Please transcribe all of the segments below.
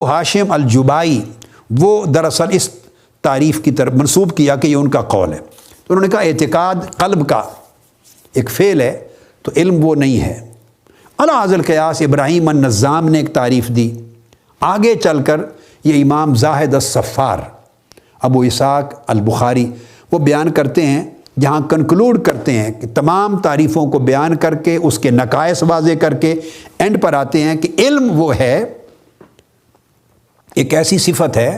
ہاشم الجبائی وہ دراصل اس تعریف کی طرف منسوب کیا کہ یہ ان کا قول ہے. تو انہوں نے کہا اعتقاد قلب کا ایک فعل ہے تو علم وہ نہیں ہے. علی ھذا القیاس ابراہیم النظام نے ایک تعریف دی. آگے چل کر یہ امام زاہد الصفار ابو اسحاق البخاری وہ بیان کرتے ہیں، جہاں کنکلوڈ کرتے ہیں کہ تمام تعریفوں کو بیان کر کے اس کے نقائص واضح کر کے اینڈ پر آتے ہیں کہ علم وہ ہے، ایک ایسی صفت ہے،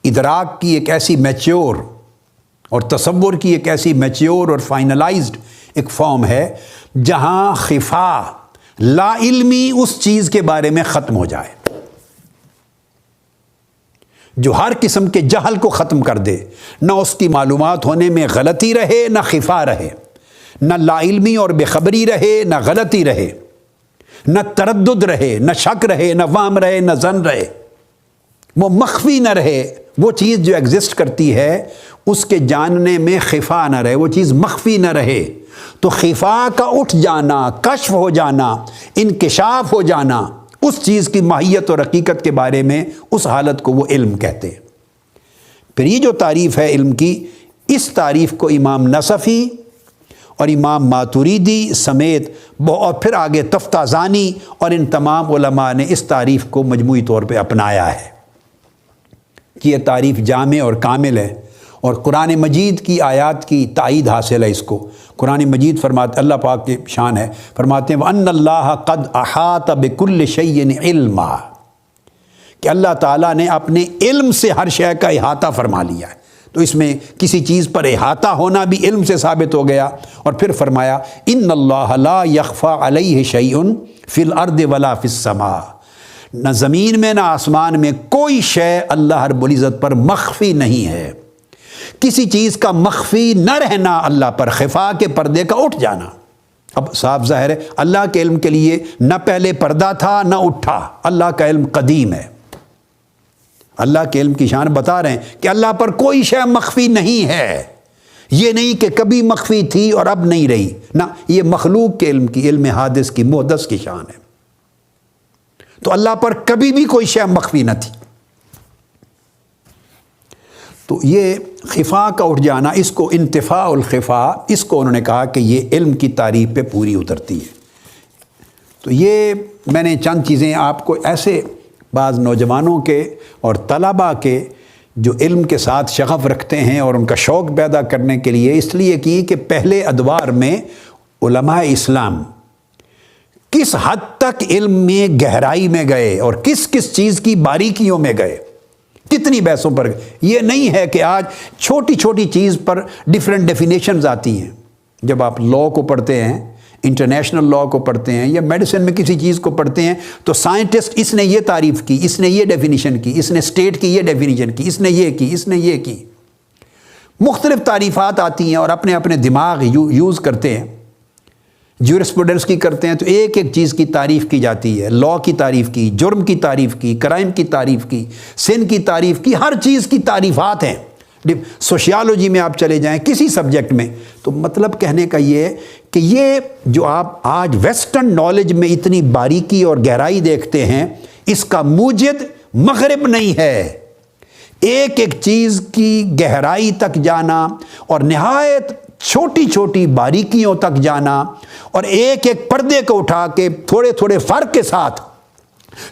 ادراک کی ایک ایسی میچیور اور تصور کی ایک ایسی میچیور اور فائنلائزڈ ایک فارم ہے جہاں خفا لا علمی اس چیز کے بارے میں ختم ہو جائے، جو ہر قسم کے جہل کو ختم کر دے، نہ اس کی معلومات ہونے میں غلطی رہے نہ خفا رہے، نہ لا علمی اور بے خبری رہے نہ غلطی رہے، نہ تردد رہے نہ شک رہے نہ وہم رہے نہ ظن رہے، وہ مخفی نہ رہے. وہ چیز جو ایگزسٹ کرتی ہے اس کے جاننے میں خفا نہ رہے، وہ چیز مخفی نہ رہے. تو خفا کا اٹھ جانا، کشف ہو جانا، انکشاف ہو جانا اس چیز کی ماہیت اور حقیقت کے بارے میں، اس حالت کو وہ علم کہتے ہیں. پھر یہ جو تعریف ہے علم کی، اس تعریف کو امام نصفی اور امام ماتوریدی سمیت اور پھر آگے تفتازانی اور ان تمام علماء نے اس تعریف کو مجموعی طور پہ اپنایا ہے کہ یہ تعریف جامع اور کامل ہے، اور قرآن مجید کی آیات کی تائید حاصل ہے اس کو. قرآن مجید فرماتے، اللہ پاک کی شان ہے، فرماتے ہیں وَأَنَّ اللَّهَ قَدْ أَحَاطَ بِكُلِّ شَيْءٍ عِلْمًا، کہ اللہ تعالیٰ نے اپنے علم سے ہر شے کا احاطہ فرما لیا ہے. تو اس میں کسی چیز پر احاطہ ہونا بھی علم سے ثابت ہو گیا. اور پھر فرمایا إِنَّ اللَّهَ لَا يَخْفَى عَلَيْهِ شَيْءٌ فِي الْأَرْضِ وَلَا فِي السَّمَاءِ، نہ زمین میں نہ آسمان میں کوئی شے اللہ رب العزت پر مخفی نہیں ہے. کسی چیز کا مخفی نہ رہنا اللہ پر، خفا کے پردے کا اٹھ جانا. اب صاف ظاہر ہے اللہ کے علم کے لیے نہ پہلے پردہ تھا نہ اٹھا. اللہ کا علم قدیم ہے. اللہ کے علم کی شان بتا رہے ہیں کہ اللہ پر کوئی شے مخفی نہیں ہے. یہ نہیں کہ کبھی مخفی تھی اور اب نہیں رہی، نہ، یہ مخلوق کے علم کی، علم حادث کی، محدث کی شان ہے. تو اللہ پر کبھی بھی کوئی شے مخفی نہ تھی. تو یہ خفا کا اٹھ جانا، اس کو انتفاع الخفا، اس کو انہوں نے کہا کہ یہ علم کی تعریف پہ پوری اترتی ہے. تو یہ میں نے چند چیزیں آپ کو ایسے بعض نوجوانوں کے اور طلباء کے جو علم کے ساتھ شغف رکھتے ہیں اور ان کا شوق پیدا کرنے کے لیے اس لیے کی کہ پہلے ادوار میں علماء اسلام کس حد تک علم میں گہرائی میں گئے اور کس کس چیز کی باریکیوں میں گئے، کتنی بحثوں پر گئے. یہ نہیں ہے کہ آج چھوٹی چھوٹی چیز پر ڈیفرنٹ ڈیفینیشنز آتی ہیں. جب آپ لاء کو پڑھتے ہیں، انٹرنیشنل لاء کو پڑھتے ہیں یا میڈیسن میں کسی چیز کو پڑھتے ہیں تو سائنٹسٹ اس نے یہ تعریف کی، اس نے یہ ڈیفینیشن کی، اس نے اسٹیٹ کی یہ ڈیفینیشن کی، اس نے یہ کی، اس نے یہ کی. مختلف تعریفات آتی ہیں اور اپنے اپنے دماغ یوز کرتے ہیں. جورسپروڈنس کی کرتے ہیں تو ایک ایک چیز کی تعریف کی جاتی ہے. لاء کی تعریف کی، جرم کی تعریف کی، کرائم کی تعریف کی، سن کی تعریف کی، ہر چیز کی تعریفات ہیں. سوشیالوجی میں آپ چلے جائیں، کسی سبجیکٹ میں. تو مطلب کہنے کا یہ ہے کہ یہ جو آپ آج ویسٹرن نالج میں اتنی باریکی اور گہرائی دیکھتے ہیں، اس کا موجد مغرب نہیں ہے. ایک ایک چیز کی گہرائی تک جانا اور نہایت چھوٹی چھوٹی باریکیوں تک جانا اور ایک ایک پردے کو اٹھا کے تھوڑے تھوڑے فرق کے ساتھ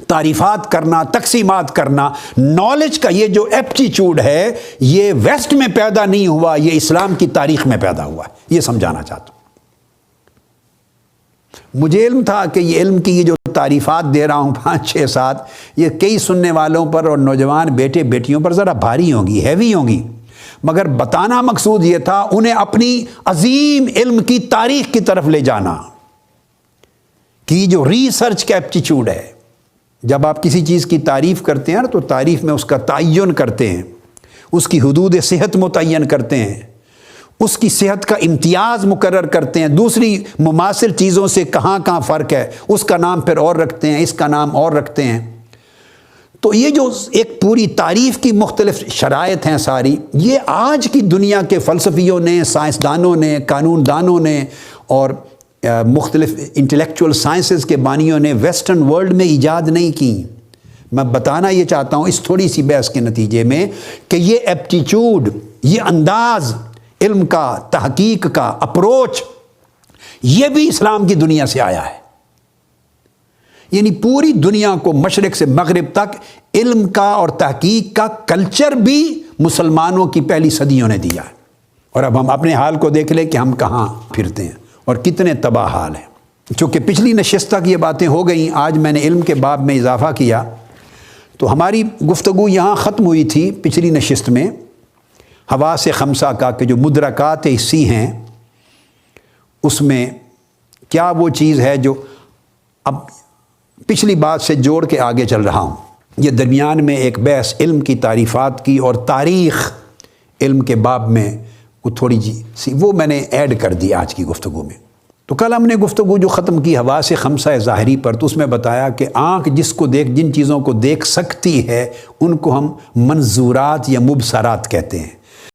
تعریفات کرنا، تقسیمات کرنا. نالج کا یہ جو ایپٹیچیوڈ ہے یہ ویسٹ میں پیدا نہیں ہوا، یہ اسلام کی تاریخ میں پیدا ہوا ہے. یہ سمجھانا چاہتا ہوں. مجھے علم تھا کہ یہ علم کی یہ جو تعریفات دے رہا ہوں 5 6 7 یہ کئی سننے والوں پر اور نوجوان بیٹے بیٹیوں پر ذرا بھاری ہوں گی، ہیوی ہوں گی، مگر بتانا مقصود یہ تھا انہیں اپنی عظیم علم کی تاریخ کی طرف لے جانا کہ جو ریسرچ کا ایپٹیچیوڈ ہے. جب آپ کسی چیز کی تعریف کرتے ہیں تو تعریف میں اس کا تعین کرتے ہیں، اس کی حدود صحت متعین کرتے ہیں، اس کی صحت کا امتیاز مقرر کرتے ہیں، دوسری مماثل چیزوں سے کہاں کہاں فرق ہے اس کا نام پھر اور رکھتے ہیں، اس کا نام اور رکھتے ہیں. تو یہ جو ایک پوری تعریف کی مختلف شرائط ہیں ساری، یہ آج کی دنیا کے فلسفیوں نے، سائنسدانوں نے، قانون دانوں نے اور مختلف انٹلیکچول سائنسز کے بانیوں نے ویسٹرن ورلڈ میں ایجاد نہیں کی. میں بتانا یہ چاہتا ہوں اس تھوڑی سی بحث کے نتیجے میں کہ یہ ایپٹیچیوڈ، یہ انداز علم کا، تحقیق کا، اپروچ، یہ بھی اسلام کی دنیا سے آیا ہے۔ یعنی پوری دنیا کو مشرق سے مغرب تک علم کا اور تحقیق کا کلچر بھی مسلمانوں کی پہلی صدیوں نے دیا ہے۔ اور اب ہم اپنے حال کو دیکھ لیں کہ ہم کہاں پھرتے ہیں اور کتنے تباہ حال ہیں۔ چونکہ پچھلی نشست تک یہ باتیں ہو گئیں، آج میں نے علم کے باب میں اضافہ کیا، تو ہماری گفتگو یہاں ختم ہوئی تھی پچھلی نشست میں حواس خمسہ کا، کہ جو مدرکات حسی ہیں اس میں کیا وہ چیز ہے جو اب پچھلی بات سے جوڑ کے آگے چل رہا ہوں۔ یہ درمیان میں ایک بحث علم کی تعریفات کی اور تاریخ علم کے باب میں وہ تھوڑی سی وہ میں نے ایڈ کر دی آج کی گفتگو میں۔ تو کل ہم نے گفتگو جو ختم کی حواس خمسہ ظاہری پر، تو اس میں بتایا کہ آنکھ جن چیزوں کو دیکھ سکتی ہے ان کو ہم منظورات یا مبصرات کہتے ہیں۔